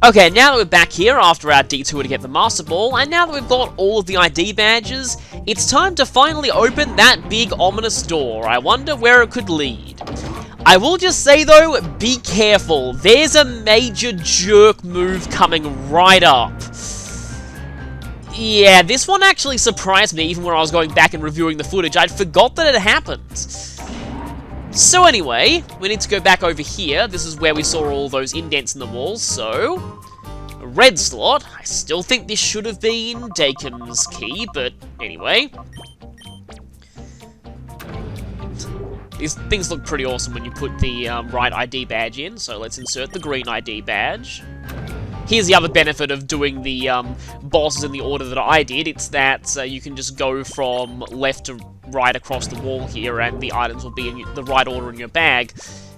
Okay, now that we're back here after our detour to get the Master Ball, and now that we've got all of the ID badges, it's time to finally open that big ominous door. I wonder where it could lead. I will just say though, be careful. There's a major jerk move coming right up. Yeah, this one actually surprised me even when I was going back and reviewing the footage. I'd forgot that it happened. So anyway, we need to go back over here. This is where we saw all those indents in the walls, so... a red slot. I still think this should have been Dakin's key, but anyway. These things look pretty awesome when you put the right ID badge in, so let's insert the green ID badge. Here's the other benefit of doing the bosses in the order that I did. It's that you can just go from left to right across the wall here, and the items will be in the right order in your bag.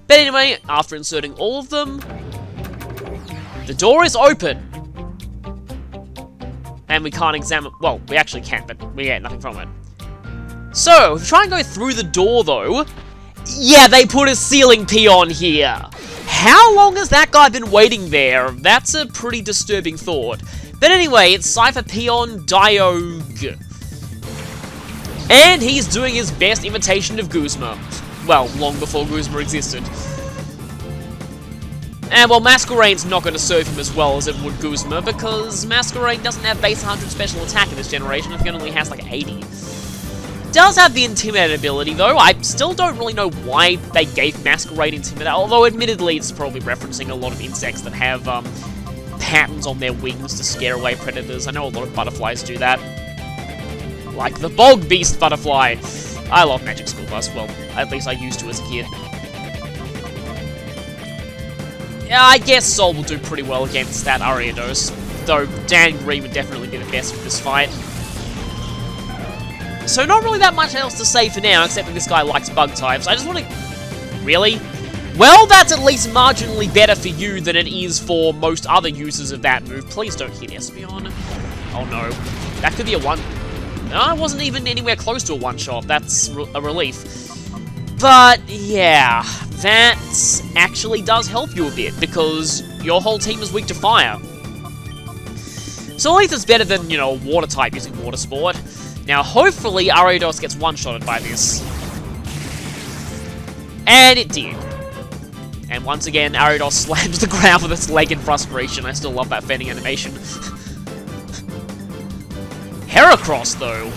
But anyway, after inserting all of them, the door is open. And we can't examine... well, we actually can, but we get nothing from it. So, if we try and go through the door, though... yeah, they put a ceiling peon here! How long has that guy been waiting there? That's a pretty disturbing thought. But anyway, it's Cipher Peon Diog. And he's doing his best imitation of Guzma. Well, long before Guzma existed. And well, Masquerade's not going to serve him as well as it would Guzma, because Masquerade doesn't have base 100 special attack in this generation, it only has like 80. Does have the Intimidate ability, though. I still don't really know why they gave Masquerade Intimidate, although admittedly it's probably referencing a lot of insects that have patterns on their wings to scare away predators. I know a lot of butterflies do that. Like the Bog Beast butterfly. I love Magic School Bus, well, at least I used to as a kid. Yeah, I guess Sol will do pretty well against that Ariados, though Dan Green would definitely be the best for this fight. So not really that much else to say for now, except that this guy likes bug types. I just want to... really? Well, that's at least marginally better for you than it is for most other users of that move. Please don't hit Espeon. Oh no. That could be a one... no, I wasn't even anywhere close to a one-shot. That's a relief. But, yeah, that actually does help you a bit, because your whole team is weak to fire. So at least it's better than, you know, water type using Water Sport. Now, hopefully, Ariados gets one-shotted by this. And it did. And once again, Ariados slams the ground with its leg in frustration. I still love that fanning animation. Heracross, though.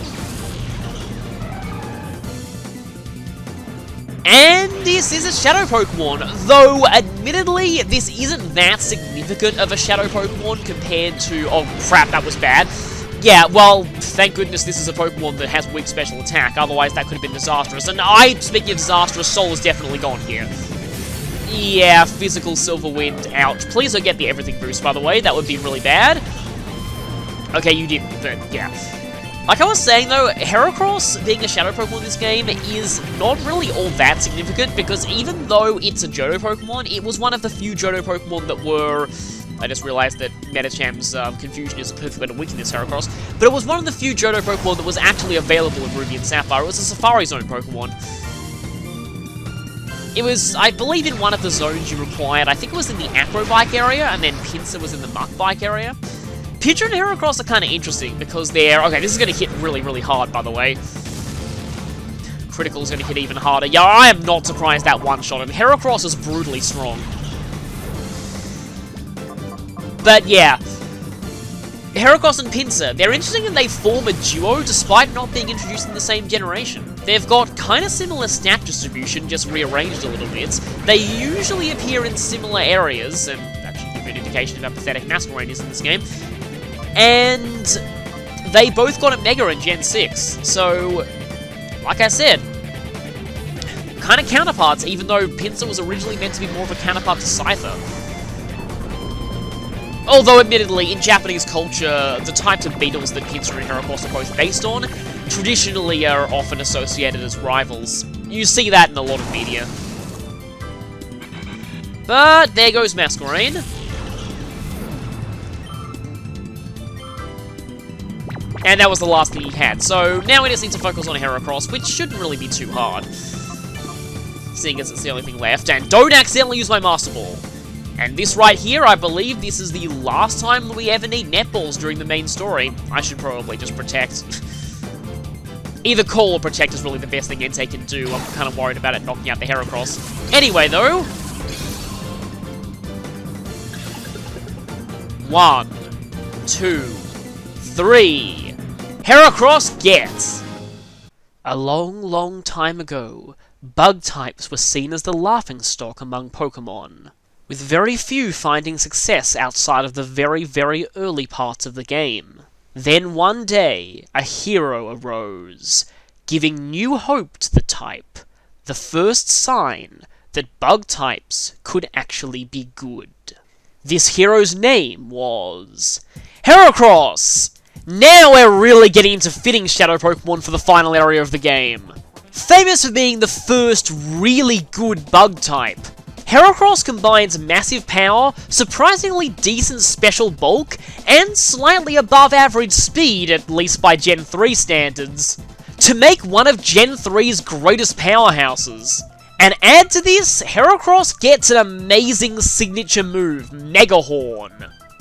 And this is a Shadow Pokemon, though admittedly this isn't that significant of a Shadow Pokemon compared to... oh crap, that was bad. Yeah, well, thank goodness this is a Pokemon that has weak special attack, otherwise that could have been disastrous. And speaking of disastrous, Sol is definitely gone here. Yeah, physical Silver Wind, ouch. Please don't get the everything boost, by the way, that would be really bad. Okay, you didn't, but yeah. Like I was saying though, Heracross being a Shadow Pokemon in this game is not really all that significant, because even though it's a Johto Pokemon, it was one of the few Johto Pokemon that were... I just realized that Metacham's confusion is a perfect way to weaken this Heracross, but it was one of the few Johto Pokemon that was actually available in Ruby and Sapphire. It was a Safari Zone Pokemon. It was, I believe, in one of the zones you required. I think it was in the Acrobike area, and then Pinsir was in the Muck Bike area. Pinsir and Heracross are kind of interesting, because they're... okay, this is going to hit really, really hard, by the way. Critical's going to hit even harder. Yeah, I am not surprised that one-shot, and Heracross is brutally strong. But yeah, Heracross and Pinsir, they're interesting and they form a duo despite not being introduced in the same generation. They've got kind of similar stat distribution, just rearranged a little bit. They usually appear in similar areas, and that should give you an indication of how pathetic Masquerade is in this game. And they both got a Mega in Gen 6, so, like I said, kind of counterparts, even though Pinsir was originally meant to be more of a counterpart to Cipher. Although, admittedly, in Japanese culture, the types of beetles that Pinsir and Heracross are both based on traditionally are often associated as rivals. You see that in a lot of media. But there goes Masquerade. And that was the last thing he had, so now we just need to focus on Heracross, which shouldn't really be too hard. Seeing as it's the only thing left, and don't accidentally use my Master Ball. And this right here, I believe this is the last time we ever need netballs during the main story. I should probably just protect. Either call or protect is really the best thing Entei can do. I'm kind of worried about it knocking out the Heracross. Anyway, though. 1, 2, 3. Heracross gets. A long, long time ago, bug types were seen as the laughingstock among Pokemon, with very few finding success outside of the very, very early parts of the game. Then one day, a hero arose, giving new hope to the type, the first sign that bug types could actually be good. This hero's name was Heracross! Now we're really getting into fitting Shadow Pokemon for the final area of the game. Famous for being the first really good bug type, Heracross combines massive power, surprisingly decent special bulk, and slightly above average speed, at least by Gen 3 standards, to make one of Gen 3's greatest powerhouses. And add to this, Heracross gets an amazing signature move, Mega Horn.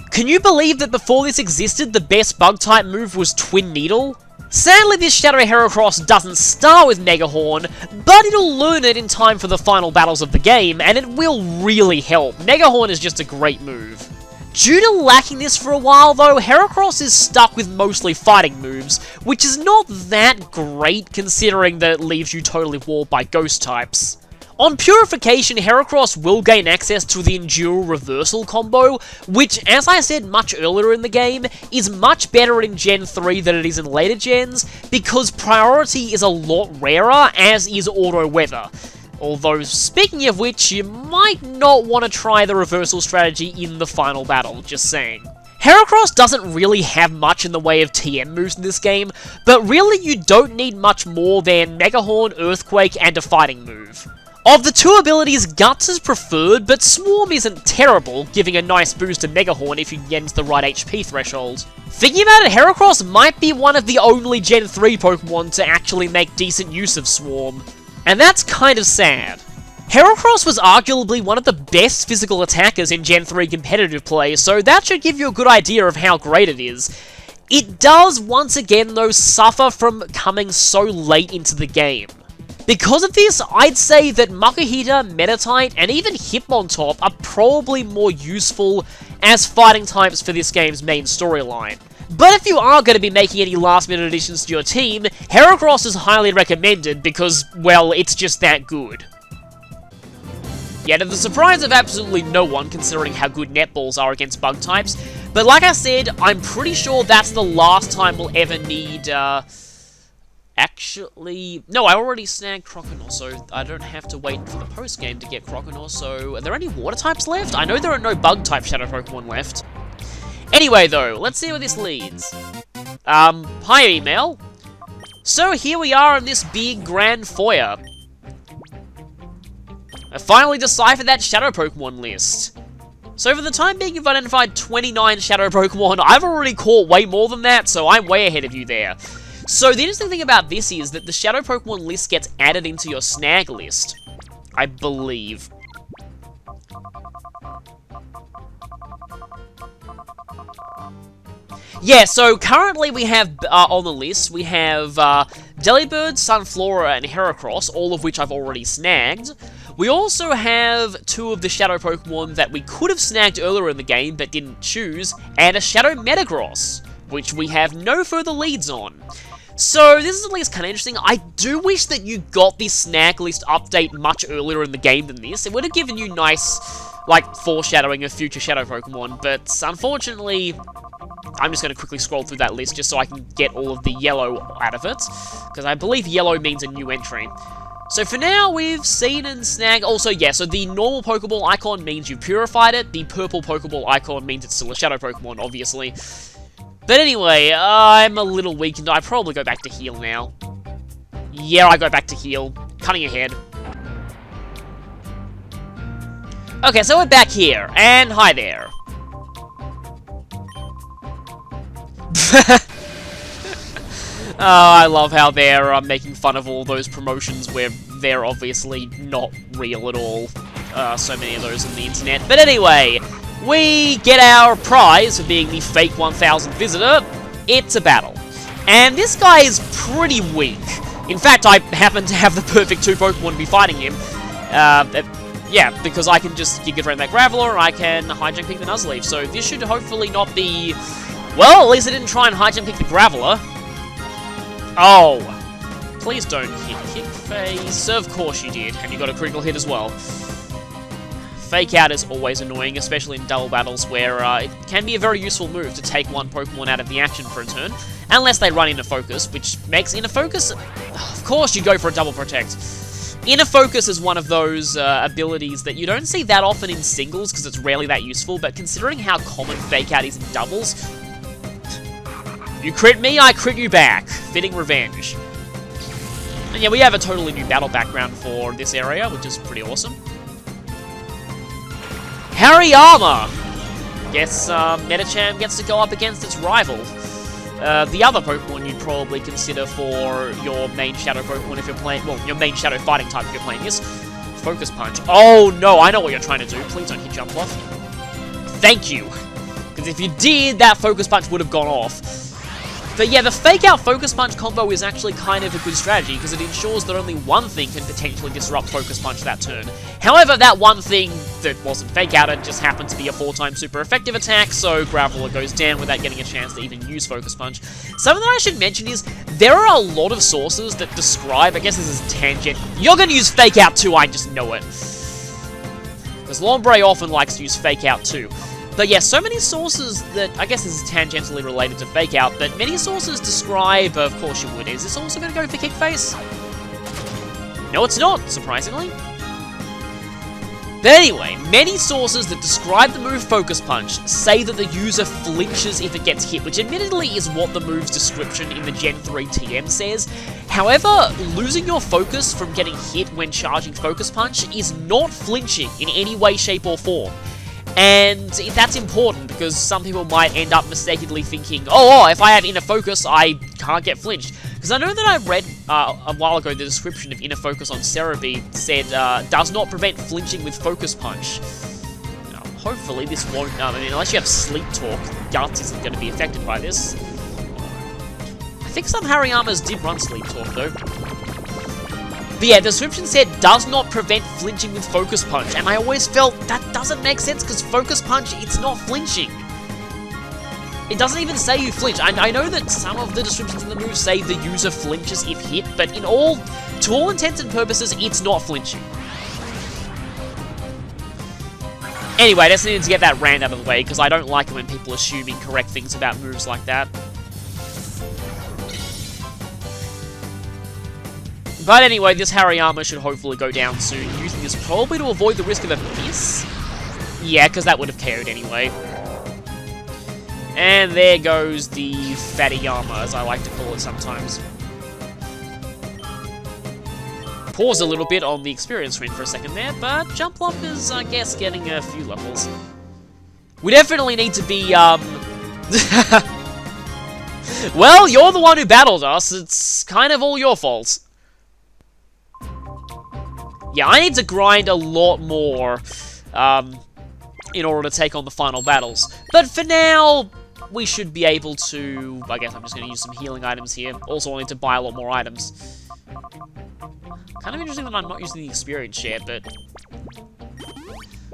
Can you believe that before this existed, the best bug-type move was Twin Needle? Sadly, this Shadow Heracross doesn't start with Mega Horn, but it'll learn it in time for the final battles of the game, and it will really help. Mega Horn is just a great move. Due to lacking this for a while though, Heracross is stuck with mostly fighting moves, which is not that great considering that it leaves you totally warped by ghost types. On Purification, Heracross will gain access to the Endure Reversal combo, which, as I said much earlier in the game, is much better in Gen 3 than it is in later gens, because Priority is a lot rarer, as is Auto Weather. Although, speaking of which, you might not want to try the Reversal strategy in the final battle, just saying. Heracross doesn't really have much in the way of TM moves in this game, but really you don't need much more than Mega Horn, Earthquake, and a fighting move. Of the two abilities, Guts is preferred, but Swarm isn't terrible, giving a nice boost to Mega Horn if you get into the right HP threshold. Thinking about it, Heracross might be one of the only Gen 3 Pokemon to actually make decent use of Swarm. And that's kind of sad. Heracross was arguably one of the best physical attackers in Gen 3 competitive play, so that should give you a good idea of how great it is. It does, once again though, suffer from coming so late into the game. Because of this, I'd say that Makuhita, Meditite, and even Hitmontop are probably more useful as fighting types for this game's main storyline. But if you are going to be making any last-minute additions to your team, Heracross is highly recommended because, well, it's just that good. Yeah, to the surprise of absolutely no one, considering how good netballs are against bug types, but like I said, I'm pretty sure that's the last time we'll ever need, Actually, no, I already snagged Croconaw, so I don't have to wait for the post-game to get Croconaw, so are there any water types left? I know there are no bug-type Shadow Pokemon left. Anyway, though, let's see where this leads. Hi, email. So here we are in this big, grand foyer. I finally deciphered that Shadow Pokemon list. So for the time being, you've identified 29 Shadow Pokemon. I've already caught way more than that, so I'm way ahead of you there. So the interesting thing about this is that the Shadow Pokemon list gets added into your snag list, I believe. Yeah, so currently we have, on the list, we have Delibird, Sunflora, and Heracross, all of which I've already snagged. We also have two of the Shadow Pokemon that we could have snagged earlier in the game, but didn't choose, and a Shadow Metagross, which we have no further leads on. So, this is at least kind of interesting. I do wish that you got this snag list update much earlier in the game than this. It would have given you nice, like, foreshadowing of future Shadow Pokemon, but unfortunately, I'm just going to quickly scroll through that list just so I can get all of the yellow out of it, because I believe yellow means a new entry. So for now, we've seen and snagged. Also, yeah, so the normal Pokeball icon means you purified it. The purple Pokeball icon means it's still a Shadow Pokemon, obviously. But anyway, I'm a little weakened. I probably go back to heal now. Yeah, I go back to heal. Cutting ahead. Okay, so we're back here. And hi there. Oh, I love how they're making fun of all those promotions where they're obviously not real at all. So many of those on the internet. But anyway, we get our prize for being the fake 1000 visitor. It's a battle. And this guy is pretty weak. In fact, I happen to have the perfect 2 Pokemon to be fighting him. Yeah, because I can just Giga Drain that Graveler, and I can Hijunk Kick the Nuzleaf. So this should hopefully not be... Well, at least I didn't try and Hijunk Kick the Graveler. Oh. Please don't hit Kick Face. Of course you did, and you got a critical hit as well. Fake Out is always annoying, especially in double battles where it can be a very useful move to take one Pokemon out of the action for a turn. Unless they run Inner Focus, which makes Inner Focus... Of course you go for a Double Protect. Inner Focus is one of those abilities that you don't see that often in singles because it's rarely that useful, but considering how common Fake Out is in doubles... You crit me, I crit you back. Fitting revenge. And yeah, we have a totally new battle background for this area, which is pretty awesome. Hariyama! Guess Medicham gets to go up against its rival. The other Pokemon you'd probably consider for your main Shadow Pokemon if you're playing... Well, your main Shadow Fighting type if you're playing this. Focus Punch. Oh no, I know what you're trying to do. Please don't hit Jump Off. Thank you. Because if you did, that Focus Punch would have gone off. But yeah, the Fake Out Focus Punch combo is actually kind of a good strategy, because it ensures that only one thing can potentially disrupt Focus Punch that turn. However, that one thing that wasn't Fake Out, it just happened to be a 4-time super effective attack, so Graveler goes down without getting a chance to even use Focus Punch. Something that I should mention is, there are a lot of sources that describe, I guess this is tangent, you're gonna use Fake Out too, I just know it. Because Lombre often likes to use Fake Out too. But yeah, so many sources that, I guess this is tangentially related to Fake Out, but many sources describe, of course you would, is this also going to go for Kick Face? No, it's not, surprisingly. But anyway, many sources that describe the move Focus Punch say that the user flinches if it gets hit, which admittedly is what the move's description in the Gen 3 TM says. However, losing your focus from getting hit when charging Focus Punch is not flinching in any way, shape, or form. And that's important, because some people might end up mistakenly thinking, oh, if I have Inner Focus, I can't get flinched. Because I know that I read a while ago the description of Inner Focus on Cerebi said, does not prevent flinching with Focus Punch. Hopefully this won't, I mean, unless you have Sleep Talk, Guts isn't going to be affected by this. I think some Hariyamas did run Sleep Talk, though. But yeah, the description said, does not prevent flinching with Focus Punch, and I always felt that doesn't make sense, because Focus Punch, it's not flinching. It doesn't even say you flinch. I know that some of the descriptions in the move say the user flinches if hit, but to all intents and purposes, it's not flinching. Anyway, I just needed to get that rant out of the way, because I don't like it when people assume incorrect things about moves like that. But anyway, this Hariyama should hopefully go down soon, using this probably to avoid the risk of a miss. Yeah, because that would have KO'd anyway. And there goes the Fatiyama, as I like to call it sometimes. Pause a little bit on the experience screen for a second there, but Jumpluff is, I guess, getting a few levels. We definitely need to be, Well, you're the one who battled us, it's kind of all your fault. Yeah, I need to grind a lot more in order to take on the final battles. But for now, we should be able to... I guess I'm just going to use some healing items here. Also, I need to buy a lot more items. Kind of interesting that I'm not using the experience share, but...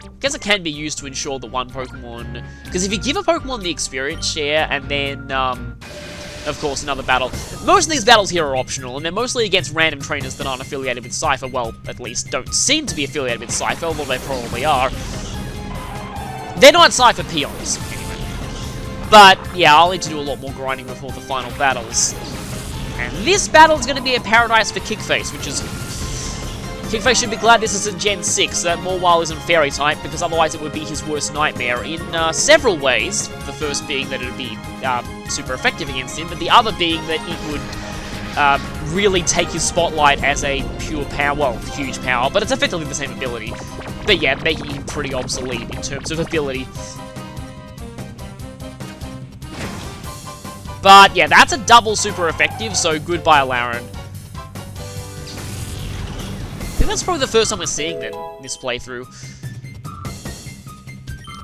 I guess it can be used to ensure that one Pokemon... Because if you give a Pokemon the experience share, and then... of course, another battle. Most of these battles here are optional, and they're mostly against random trainers that aren't affiliated with Cipher. Well, at least don't seem to be affiliated with Cipher, although they probably are. They're not Cipher peons, anyway. But, yeah, I'll need to do a lot more grinding before the final battles. And this battle is going to be a paradise for Kick Face, which is... Kick Face should be glad this isn't Gen 6, that Mawile isn't Fairy type, because otherwise it would be his worst nightmare in several ways. The first being that it would be super effective against him, but the other being that it would really take his spotlight as a pure power, well, huge power, but it's effectively the same ability. But yeah, making him pretty obsolete in terms of ability. But yeah, that's a double super effective, so goodbye, Laren. think that's probably the first time we're seeing them this playthrough.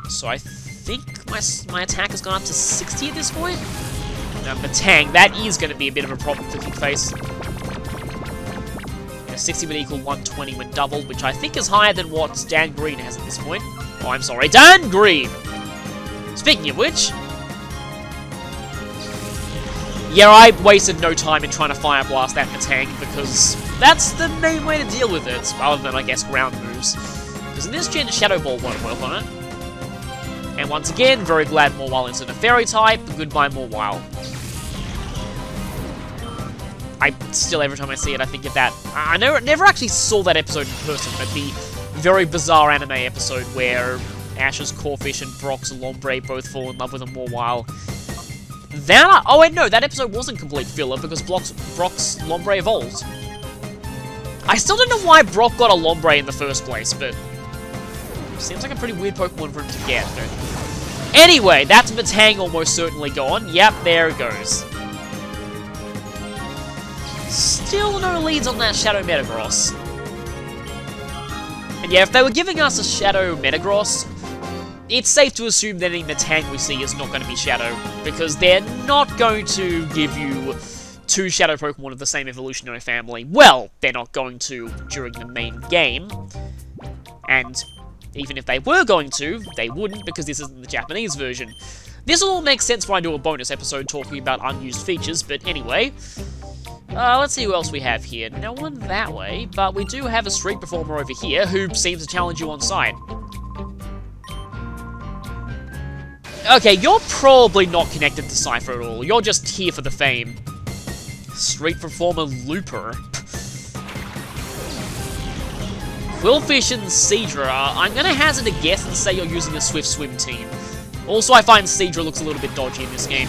So I think my attack has gone up to 60 at this point. Matang, that is going to be a bit of a problem for Kickface. 60 would equal 120 when doubled, which I think is higher than what Dan Green has at this point. Oh, I'm sorry, Dan Green! Speaking of which... yeah, I wasted no time in trying to Fire Blast that Matang, because that's the main way to deal with it, other than, I guess, ground moves. Because in this gen, Shadow Ball won't work on it. And once again, very glad Mawile isn't a Fairy type. Goodbye, Mawile. I still, every time I see it, I think of that. I never actually saw that episode in person, but the very bizarre anime episode where Ash's Corphish and Brock's Lombre both fall in love with a Mawile. Oh wait, no, that episode wasn't complete filler because Brock's Lombre evolved. I still don't know why Brock got a Lombre in the first place, but seems like a pretty weird Pokemon for him to get. But anyway, that's Matang almost certainly gone. Yep, there it goes. Still no leads on that Shadow Metagross. And yeah, if they were giving us a Shadow Metagross, it's safe to assume that any Matang we see is not going to be Shadow, because they're not going to give you two Shadow Pokemon of the same evolutionary family. Well, they're not going to during the main game, and even if they were going to, they wouldn't, because this isn't the Japanese version. This will all make sense when I do a bonus episode talking about unused features, but anyway... let's see who else we have here. No one that way, but we do have a street performer over here who seems to challenge you on sight. Okay, you're probably not connected to Cipher at all. You're just here for the fame. Street performer Looper. Quillfish and Seadra. I'm gonna hazard a guess and say you're using a Swift Swim team. Also, I find Seadra looks a little bit dodgy in this game.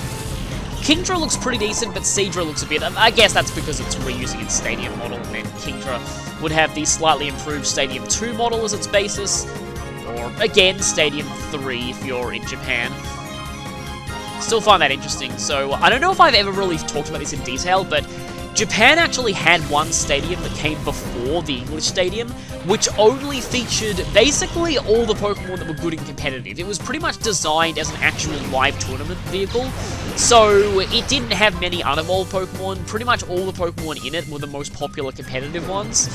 Kingdra looks pretty decent, but Seadra looks a bit... I guess that's because it's reusing its Stadium model, and then Kingdra would have the slightly improved Stadium 2 model as its basis. Or, again, Stadium 3 if you're in Japan. Still find that interesting. So, I don't know if I've ever really talked about this in detail, but Japan actually had one stadium that came before the English stadium, which only featured basically all the Pokemon that were good and competitive. It was pretty much designed as an actual live tournament vehicle, so it didn't have many unevolved Pokemon. Pretty much all the Pokemon in it were the most popular competitive ones,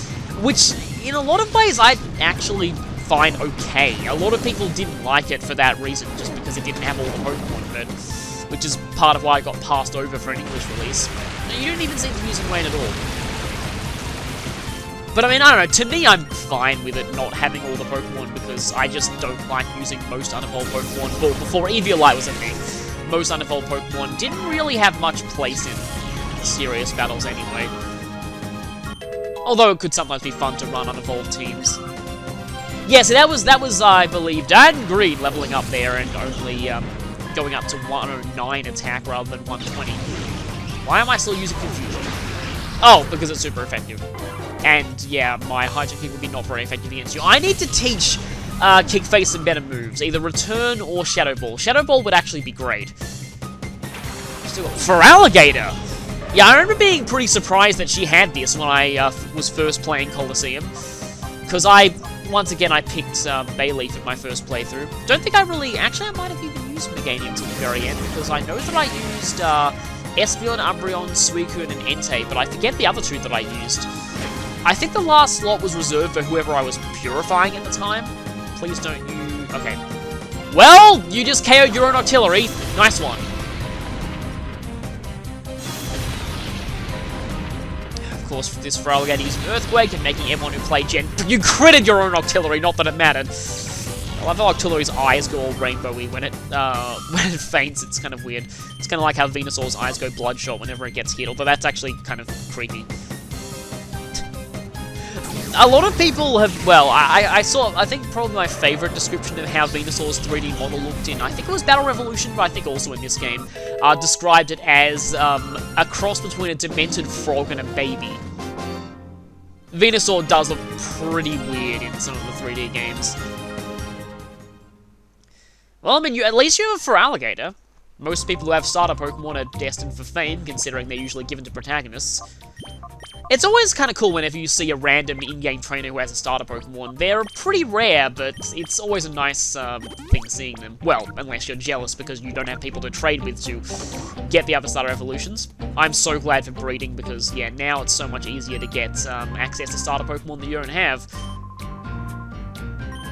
which in a lot of ways I actually find okay. A lot of people didn't like it for that reason, just because it didn't have all the Pokemon in it, which is part of why it got passed over for an English release. You don't even seem to be using Rain at all. But I mean, I don't know, to me I'm fine with it not having all the Pokemon, because I just don't like using most unevolved Pokemon. Well, before Eviolite was a thing, most unevolved Pokemon didn't really have much place in serious battles anyway. Although it could sometimes be fun to run unevolved teams. Yeah, so that was I believe, Dan Green leveling up there and only going up to 109 attack rather than 120. Why am I still using Confusion? Oh, because it's super effective. And yeah, my Hijack Kick would be not very effective against you. I need to teach Kickface some better moves, either Return or Shadow Ball. Shadow Ball would actually be great. Still got Feraligatr! Yeah, I remember being pretty surprised that she had this when I was first playing Colosseum. Because once again, I picked Bayleaf at my first playthrough. Don't think I really... Actually, I might have even used Meganium till the very end, because I know that I used Espeon, Umbreon, Suicune, and Entei, but I forget the other two that I used. I think the last slot was reserved for whoever I was purifying at the time. Please don't you... Okay. Well, you just KO'd your own artillery. Nice one. Of course, this Feraligatr using Earthquake and making everyone who played Gen... You critted your own artillery, not that it mattered. I love how Artillery's eyes go all rainbowy when it faints. It's kind of weird. It's kind of like how Venusaur's eyes go bloodshot whenever it gets hit, although that's actually kind of creepy. A lot of people have, well, I think probably my favourite description of how Venusaur's 3D model looked in, I think it was Battle Revolution, but I think also in this game, described it as a cross between a demented frog and a baby. Venusaur does look pretty weird in some of the 3D games. Well, I mean, at least you have a Feraligatr. Most people who have starter Pokemon are destined for fame, considering they're usually given to protagonists. It's always kind of cool whenever you see a random in-game trainer who has a starter Pokemon. They're pretty rare, but it's always a nice thing seeing them. Well, unless you're jealous because you don't have people to trade with to get the other starter evolutions. I'm so glad for breeding because, yeah, now it's so much easier to get access to starter Pokemon that you don't have.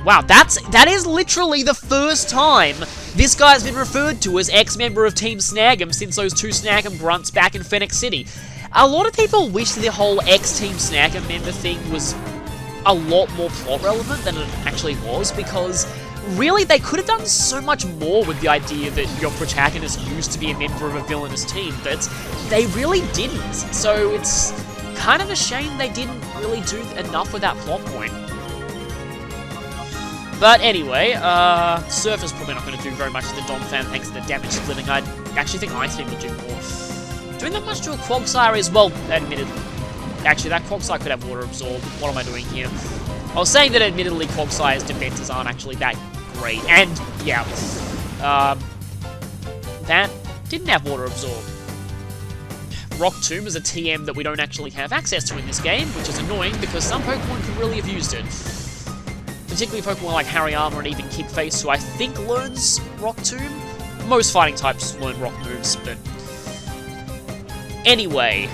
Wow, that is literally the first time this guy's been referred to as ex-member of Team Snag'em since those two Snag'em grunts back in Phoenix City. A lot of people wish the whole ex-Team Snag'em member thing was a lot more plot relevant than it actually was, because really they could have done so much more with the idea that your protagonist used to be a member of a villainous team, but they really didn't. So it's kind of a shame they didn't really do enough with that plot point. But anyway, Surf is probably not going to do very much to the Dom fan thanks to the damage splitting. I actually think Ice Beam would do more. Doing that much to a Quagsire is, well, admittedly. Actually, that Quagsire could have Water Absorb. What am I doing here? I was saying that admittedly Quagsire's defenses aren't actually that great. And, yeah, that didn't have Water Absorb. Rock Tomb is a TM that we don't actually have access to in this game, which is annoying because some Pokemon could really have used it. Particularly Pokemon like Hariyama and even Kickface, who I think learns Rock Tomb. Most fighting types learn Rock moves, but... Anyway,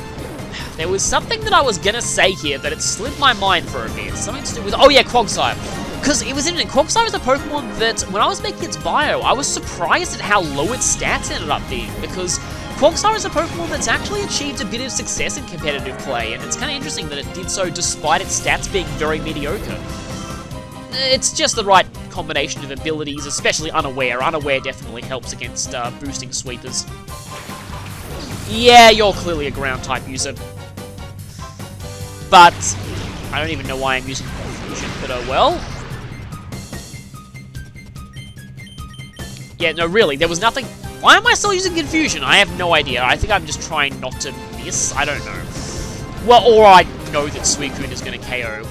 there was something that I was gonna say here that it slipped my mind for a bit. Something to do with... Oh yeah, Quagsire. Because it was interesting. Quagsire is a Pokemon that, when I was making its bio, I was surprised at how low its stats ended up being. Because Quagsire is a Pokemon that's actually achieved a bit of success in competitive play. And it's kind of interesting that it did so despite its stats being very mediocre. It's just the right combination of abilities, especially Unaware. Unaware definitely helps against boosting sweepers. Yeah, you're clearly a ground-type user. But I don't even know why I'm using Confusion, but oh well. Yeah, no, really, there was nothing... Why am I still using Confusion? I have no idea. I think I'm just trying not to miss. I don't know. Well, or I know that Suicune is going to KO.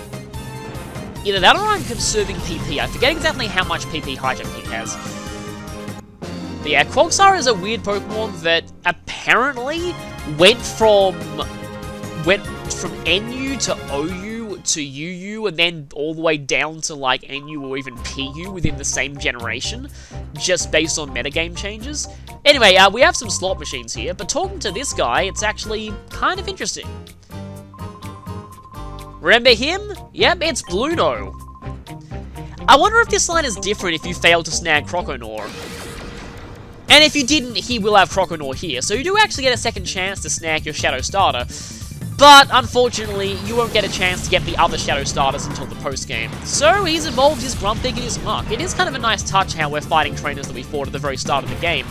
Either that or I'm conserving PP. I forget exactly how much PP High Jump Kick has. But yeah, Quagsire is a weird Pokemon that apparently went from NU to OU to UU and then all the way down to like NU or even PU within the same generation, just based on metagame changes. Anyway, we have some slot machines here, but talking to this guy, it's actually kind of interesting. Remember him? Yep, it's Bluno. I wonder if this line is different if you fail to snag Croconaw. And if you didn't, he will have Croconaw here, so you do actually get a second chance to snag your Shadow Starter. But, unfortunately, you won't get a chance to get the other Shadow Starters until the post-game. So, he's evolved his Grumpig and his Muck. It is kind of a nice touch how we're fighting trainers that we fought at the very start of the game,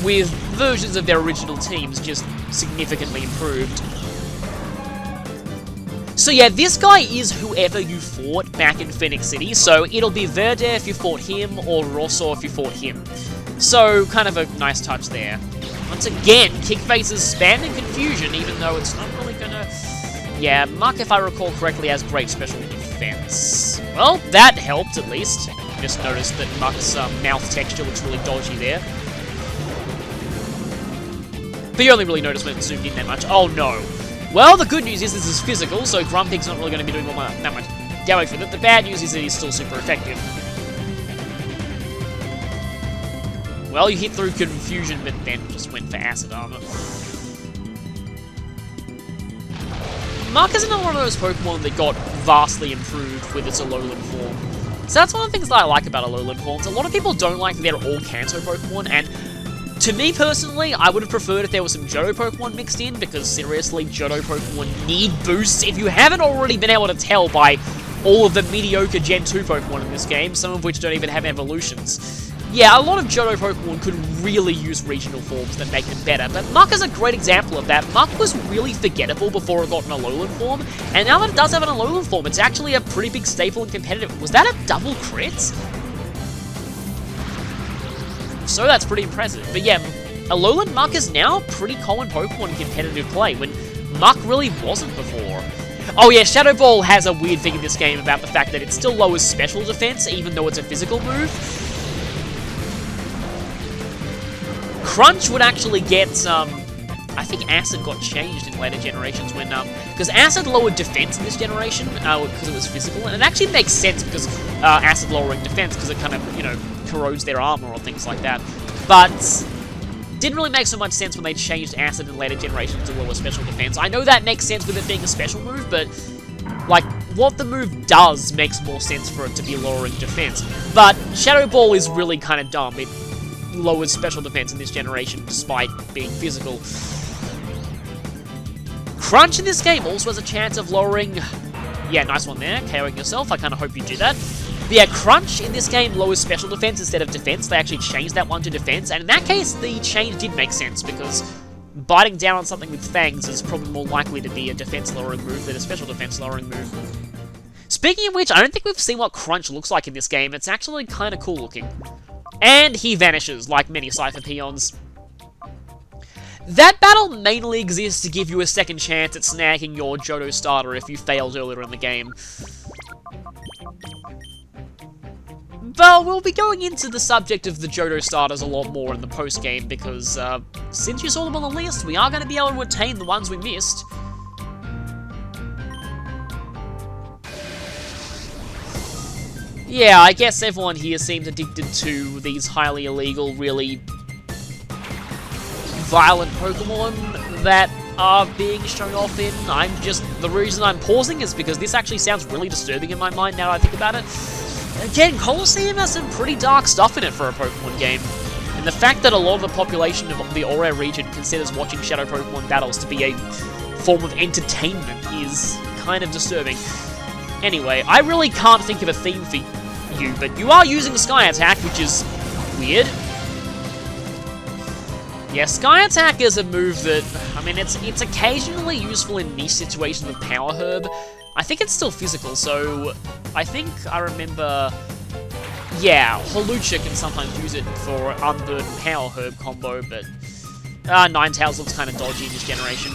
with versions of their original teams just significantly improved. So yeah, this guy is whoever you fought back in Phoenix City, so it'll be Verde if you fought him, or Rosso if you fought him. So, kind of a nice touch there. Once again, Kickface's Spam and Confusion, even though it's not really gonna... Yeah, Muck, if I recall correctly, has great special defense. Well, that helped, at least. Just noticed that Muck's mouth texture looks really dodgy there. But you only really notice when it's zoomed in that much. Oh no. Well, the good news is this is physical, so Grumpig's not really going to be doing that much damage with it. The bad news is that he's still super effective. Well, you hit through Confusion, but then just went for Acid Armor. Muck is another one of those Pokemon that got vastly improved with its Alolan form. So that's one of the things that I like about Alolan forms. A lot of people don't like that they're all Kanto Pokemon, and to me personally, I would have preferred if there was some Johto Pokemon mixed in, because seriously, Johto Pokemon need boosts. If you haven't already been able to tell by all of the mediocre Gen 2 Pokemon in this game, some of which don't even have evolutions. Yeah, a lot of Johto Pokemon could really use regional forms that make them better, but Muck is a great example of that. Muck was really forgettable before it got an Alolan form, and now that it does have an Alolan form, it's actually a pretty big staple and competitive. Was that a double crit? So that's pretty impressive. But yeah, Alolan Muck is now a pretty common Pokemon in competitive play, when Muck really wasn't before. Oh yeah, Shadow Ball has a weird thing in this game about the fact that it still lowers special defense, even though it's a physical move. Crunch would actually get, I think Acid got changed in later generations when, because Acid lowered defense in this generation, because it was physical, and it actually makes sense because, Acid lowering defense, because it kind of, you know, corrodes their armor or things like that, but didn't really make so much sense when they changed Acid in later generations to lower special defense. I know that makes sense with it being a special move, but, like, what the move does makes more sense for it to be lowering defense. But Shadow Ball is really kind of dumb. It lowers special defense in this generation despite being physical. Crunch in this game also has a chance of lowering... Yeah, nice one there, KOing yourself. I kind of hope you do that. But yeah, Crunch in this game lowers special defense instead of defense. They actually changed that one to defense, and in that case, the change did make sense, because biting down on something with fangs is probably more likely to be a defense-lowering move than a special defense-lowering move. Speaking of which, I don't think we've seen what Crunch looks like in this game. It's actually kind of cool looking. And he vanishes, like many Cipher peons. That battle mainly exists to give you a second chance at snagging your Johto starter if you failed earlier in the game. But we'll be going into the subject of the Johto starters a lot more in the post-game, because since you saw them on the list, we are going to be able to attain the ones we missed. Yeah, I guess everyone here seems addicted to these highly illegal, really violent Pokemon that are being shown off in. The reason I'm pausing is because this actually sounds really disturbing in my mind now that I think about it. Again, Colosseum has some pretty dark stuff in it for a Pokemon game. And the fact that a lot of the population of the Ore region considers watching Shadow Pokemon battles to be a form of entertainment is kind of disturbing. Anyway, I really can't think of a theme for you, but you are using Sky Attack, which is weird. Yeah, Sky Attack is a move that, I mean, it's occasionally useful in niche situations with Power Herb. I think it's still physical, so I think I remember, yeah, Hawlucha can sometimes use it for Unburden Power Herb combo, but Ninetales looks kind of dodgy in this generation.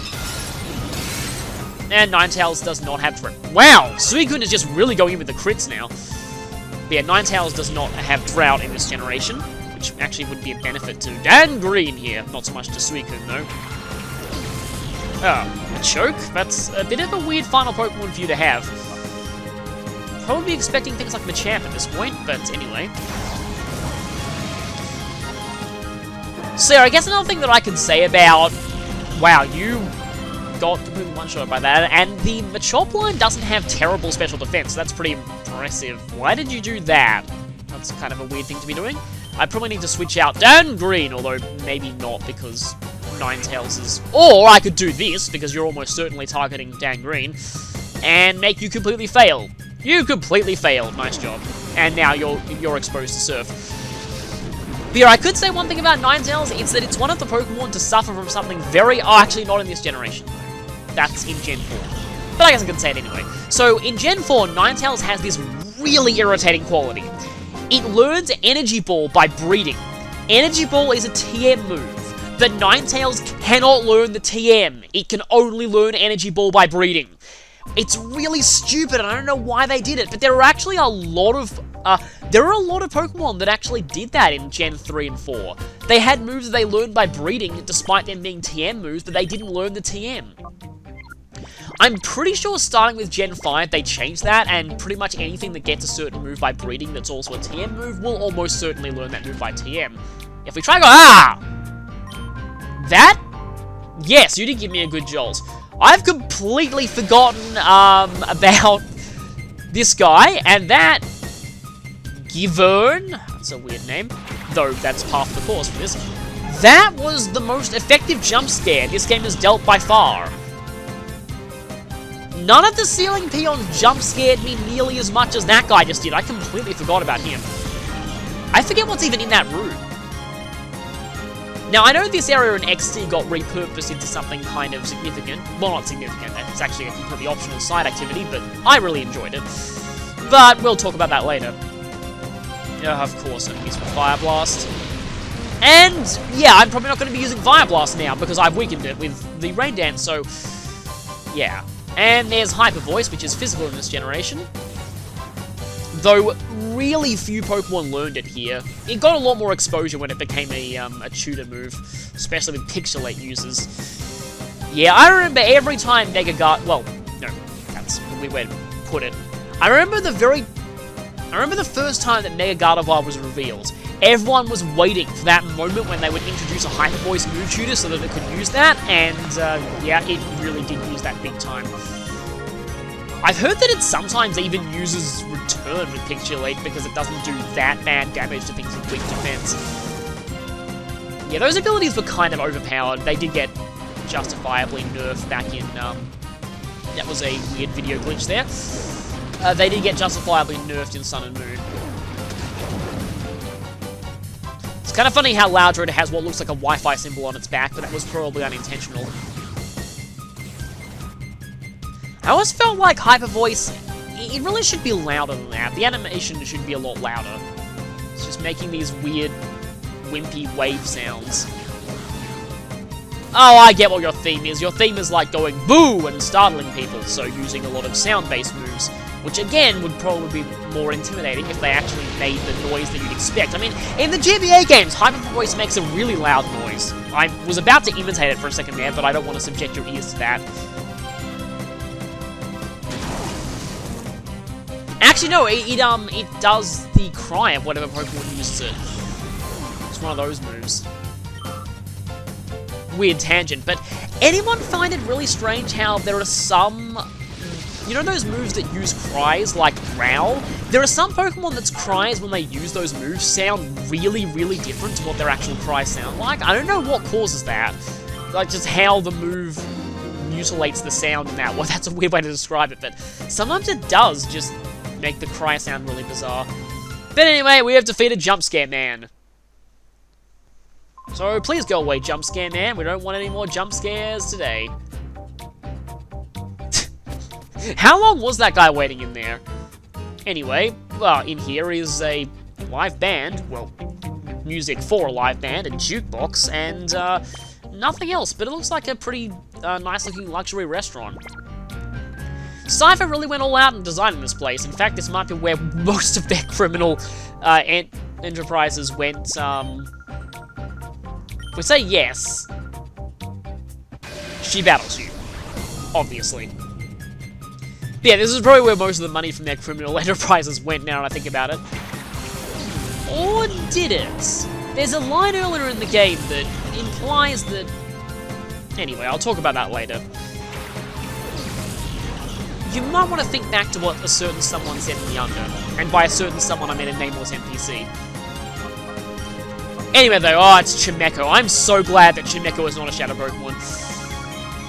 And Ninetales does not have... Wow! Suicune is just really going in with the crits now. But yeah, Ninetales does not have Drought in this generation, which actually would be a benefit to Gangrene here. Not so much to Suicune, though. A Choke? That's a bit of a weird final Pokemon for you to have. Probably expecting things like Machamp at this point, but anyway. So yeah, I guess another thing that I can say about... Wow, you got completely one-shot by that, and the Machop line doesn't have terrible special defense, so that's pretty impressive. Why did you do that? That's kind of a weird thing to be doing. I probably need to switch out Gangrene, although maybe not, because Ninetales is... Or I could do this, because you're almost certainly targeting Gangrene, and make you completely fail. You completely failed, nice job. And now you're exposed to Surf. But yeah, I could say one thing about Ninetales, it's that it's one of the Pokemon to suffer from something very... Oh, actually not in this generation. That's in Gen 4. But I guess I can say it anyway. So, in Gen 4, Ninetales has this really irritating quality. It learns Energy Ball by breeding. Energy Ball is a TM move, but Ninetales cannot learn the TM. It can only learn Energy Ball by breeding. It's really stupid, and I don't know why they did it, but there are actually a lot of Pokemon that actually did that in Gen 3 and 4. They had moves that they learned by breeding, despite them being TM moves, but they didn't learn the TM. I'm pretty sure starting with Gen 5, they changed that, and pretty much anything that gets a certain move by breeding that's also a TM move will almost certainly learn that move by TM. If we try to go, that? Yes, you did give me a good jolt. I've completely forgotten, about this guy, and that... Givern? That's a weird name, though that's half the course for this. That was the most effective jump scare this game has dealt by far. None of the ceiling peons jump scared me nearly as much as that guy just did. I completely forgot about him. I forget what's even in that room. Now, I know this area in XT got repurposed into something kind of significant. Well, not significant, it's actually a completely optional side activity, but I really enjoyed it. But we'll talk about that later. Of course, enemies with Fire Blast. And, yeah, I'm probably not going to be using Fire Blast now, because I've weakened it with the Rain Dance, so... Yeah. And there's Hyper Voice, which is physical in this generation. Though, really few Pokemon learned it here. It got a lot more exposure when it became a tutor move, especially with Pixelate users. Yeah, I remember every time Mega Guard... Well, no, that's a weird way to put it. I remember the first time that Mega Gardevoir was revealed. Everyone was waiting for that moment when they would introduce a Hyper Voice move tutor so that they could use that, and yeah, it really did use that big time. I've heard that it sometimes even uses Return with Pixelate because it doesn't do that bad damage to things with weak defense. Yeah, those abilities were kind of overpowered. They did get justifiably nerfed back in, that was a weird video glitch there. They did get justifiably nerfed in Sun and Moon. It's kind of funny how Loudred has what looks like a Wi-Fi symbol on its back, but that was probably unintentional. I always felt like Hyper Voice, it really should be louder than that. The animation should be a lot louder. It's just making these weird, wimpy wave sounds. Oh, I get what your theme is. Your theme is like going boo and startling people, so using a lot of sound-based moves, which again would probably be more intimidating if they actually made the noise that you'd expect. I mean, in the GBA games, Hyper Voice makes a really loud noise. I was about to imitate it for a second there, but I don't want to subject your ears to that. Actually, no, it does the cry of whatever Pokemon uses it. It's one of those moves. Weird tangent, but anyone find it really strange how there are some... You know those moves that use cries, like Growl? There are some Pokemon that's cries when they use those moves sound really, really different to what their actual cries sound like. I don't know what causes that. Like, just how the move mutilates the sound in that. Well, that's a weird way to describe it, but sometimes it does just make the cry sound really bizarre. But anyway, we have defeated Jumpscare Man. So please go away, Jumpscare Man. We don't want any more jump scares today. How long was that guy waiting in there? Anyway, well, in here is a live band, well, music for a live band, a jukebox, and nothing else, but it looks like a pretty nice-looking luxury restaurant. Cipher really went all out in designing this place. In fact, this might be where most of their criminal enterprises went, if we say yes, she battles you, obviously. But yeah, this is probably where most of the money from their criminal enterprises went now that I think about it. Or did it? There's a line earlier in the game that implies that... Anyway, I'll talk about that later. You might want to think back to what a certain someone said in the Under. And by a certain someone, I mean a nameless NPC. Anyway though, oh, it's Chimecho. I'm so glad that Chimecho is not a Shadow Pokemon.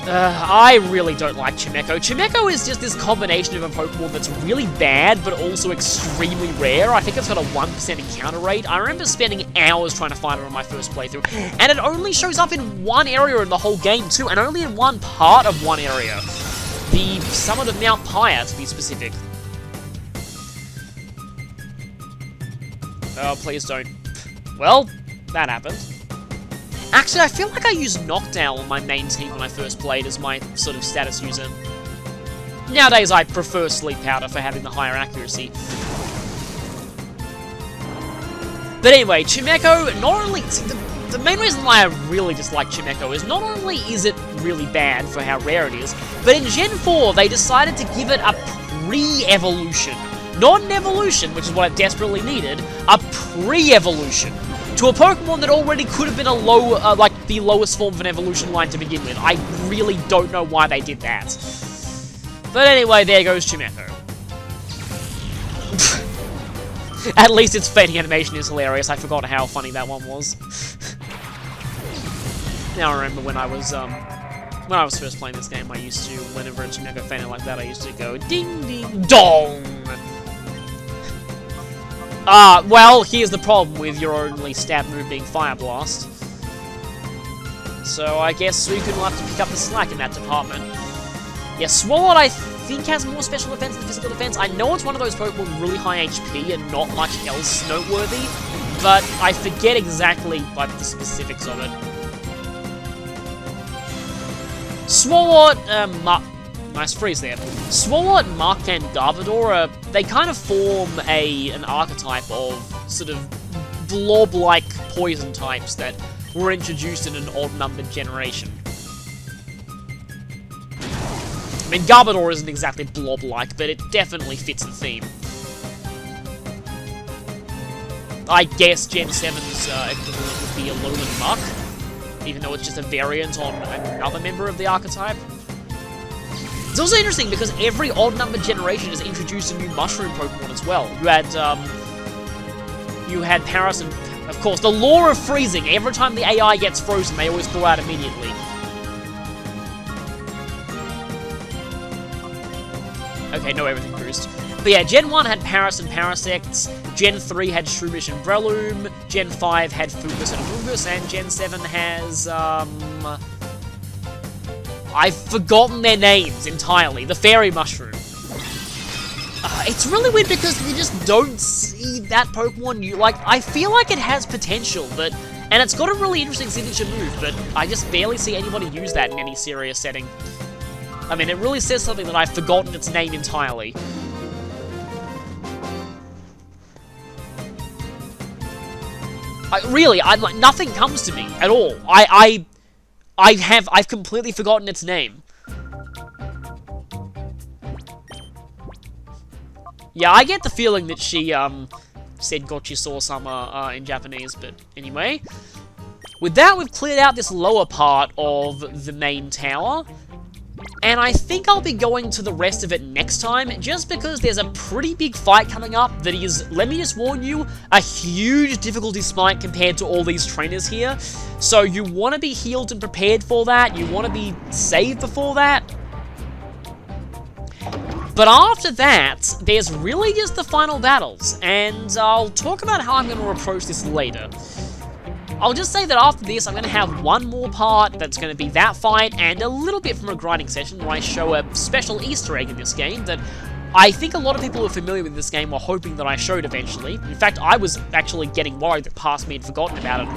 I really don't like Chimecho. Chimecho is just this combination of a Pokemon that's really bad, but also extremely rare. I think it's got a 1% encounter rate. I remember spending hours trying to find it on my first playthrough. And it only shows up in one area in the whole game too, and only in one part of one area. The summit of Mount Pyre, to be specific. Oh, please don't. Well, that happened. Actually, I feel like I used Knockdown on my main team when I first played as my sort of status user. Nowadays, I prefer Sleep Powder for having the higher accuracy. But anyway, Chimecho, not only... The main reason why I really dislike Chimecho is not only is it really bad for how rare it is, but in Gen 4, they decided to give it a pre-evolution. Not an evolution, which is what it desperately needed, a pre-evolution. To a Pokemon that already could have been a low, like, the lowest form of an evolution line to begin with. I really don't know why they did that. But anyway, there goes Chimecho. At least its fading animation is hilarious. I forgot how funny that one was. Now I remember when I was first playing this game, I used to, whenever a Chimecho fainted like that, I used to go, ding ding dong! Well, here's the problem with your only stab move being Fire Blast. So I guess Suicune will have to pick up the slack in that department. Yeah, Swalot I think has more special defense than physical defense. I know it's one of those Pokemon with really high HP and not much else noteworthy, but I forget exactly, like, the specifics of it. Swalot, Nice freeze there. Swalot, Mark, and Garbodor, they kind of form an archetype of sort of blob-like poison types that were introduced in an odd-numbered generation. I mean, Garbodor isn't exactly blob-like, but it definitely fits the theme. I guess Gen 7's equivalent would be a Alolan Muck, even though it's just a variant on another member of the archetype. It's also interesting because every odd-numbered generation has introduced a new Mushroom Pokemon as well. You had Paras and, of course, the law of freezing. Every time the AI gets frozen, they always thaw out immediately. Okay, no everything boost. But yeah, Gen 1 had Paras and Parasects, Gen 3 had Shroomish and Breloom, Gen 5 had Fungus and Amoonguss, and Gen 7 has, I've forgotten their names entirely. The Fairy Mushroom. It's really weird because you just don't see that Pokemon. I feel like it has potential, and it's got a really interesting signature move, but I just barely see anybody use that in any serious setting. I mean, it really says something that I've forgotten its name entirely. Nothing comes to me at all. I've completely forgotten its name. Yeah, I get the feeling that she, said Gochisaur-sama, in Japanese, but anyway. With that, we've cleared out this lower part of the main tower. And I think I'll be going to the rest of it next time, just because there's a pretty big fight coming up that is, let me just warn you, a huge difficulty spike compared to all these trainers here. So you want to be healed and prepared for that, you want to be saved before that. But after that, there's really just the final battles, and I'll talk about how I'm going to approach this later. I'll just say that after this, I'm going to have one more part that's going to be that fight, and a little bit from a grinding session where I show a special Easter egg in this game that I think a lot of people who are familiar with this game were hoping that I showed eventually. In fact, I was actually getting worried that Past Me had forgotten about it,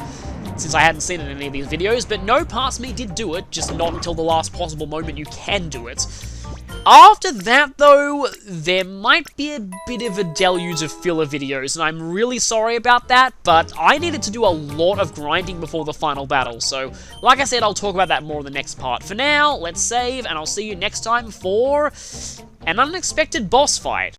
since I hadn't seen it in any of these videos, but no, Past Me did do it, just not until the last possible moment you can do it. After that, though, there might be a bit of a deluge of filler videos, and I'm really sorry about that, but I needed to do a lot of grinding before the final battle, so like I said, I'll talk about that more in the next part. For now, let's save, and I'll see you next time for an unexpected boss fight.